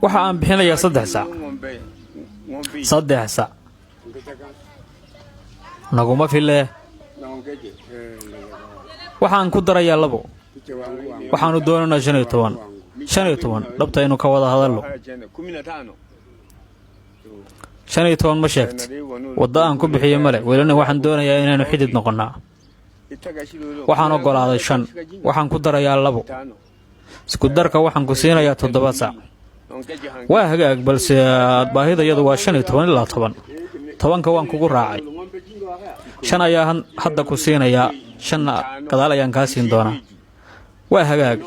waxa aan bixinayaa 3 sac 3 sac naguma file waxaan ku darayaa 2 waxaanu doonaynaa 15 dhabta inuu ka wada hadallo 15 ma sheegt wada aan ku bixiyo male weelana waxaan doonayaa inaanu xidid noqonaa waxaan ogolaaday 5 waxaan ku darayaa 2 isku darka waxaan ku siinayaa 7 sac waa hagaag balse baahidayadu waa 15 ilaa 10 tobanka waan kugu raacay 5 ayaa hadda ku siinayaa 5 gadaal ayaan ka siin doonaa waa hagaag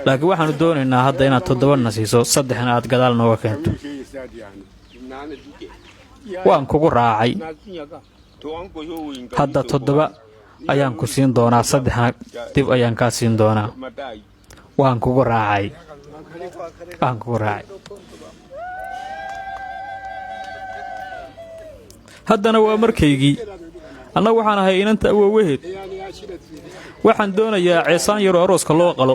laakiin waxaanu doonaynaa hadda inaad 7 na siiso 3 aad gadaal nooga keento waan kugu raacay hadda 7 ayaan ku siin doonaa 3 dib ayaan ka siin doonaa waan kugu raacay haddana waa markaygii annagu waxaan ahay inanta awoowaheed waxaan doonayaa ceesaan yar oo arooska loo qalo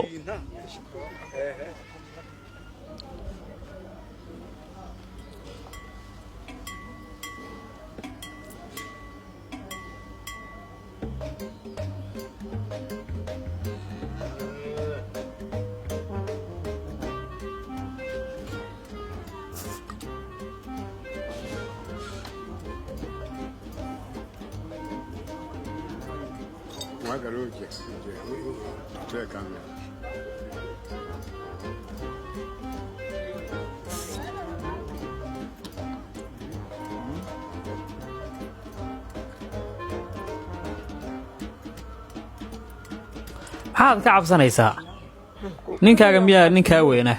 maxaad ka cabsanaysaa ninkaaga miyaa ninkaa weynaa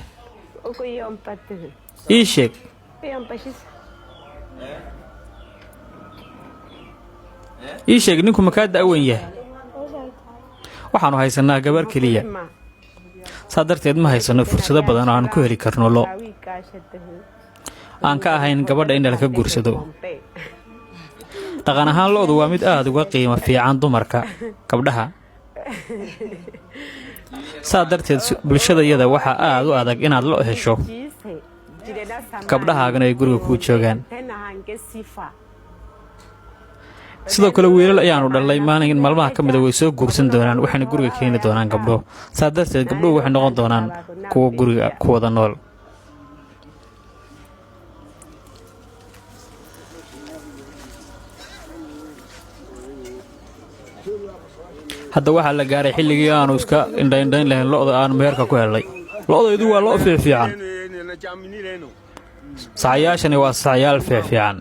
ii sheeg ninku ma kaa da'weyn yahay waxaanu haysanaa gabar keliya saa darteed ma haysano fursado badan oo aan ku heli karno lo aan ka ahayn gabadha in la ka guursado dhaqan ahaan lo'du waa mid aad uga qiimo fiican dumarka gabdhaha saa darteed bulshadayada waxaa aad u adag inaad lo hesho gabdhahaagana ay guriga kuu joogaan sidoo kale wiilal ayaanu dhalay maalmaha ka mida way soo guursan doonaan waxayna guriga keeni doonaan gabdho saa darteed gabdhuhu waxay noqon doonaan kuwa guriga ku wada nool hadda waxaa la gaaray xilligii aanu iska indhayn lahayn lo'da aan meherka ku helay lo'daydu waa lo' fiican sacayaashani waa sacayaal fiican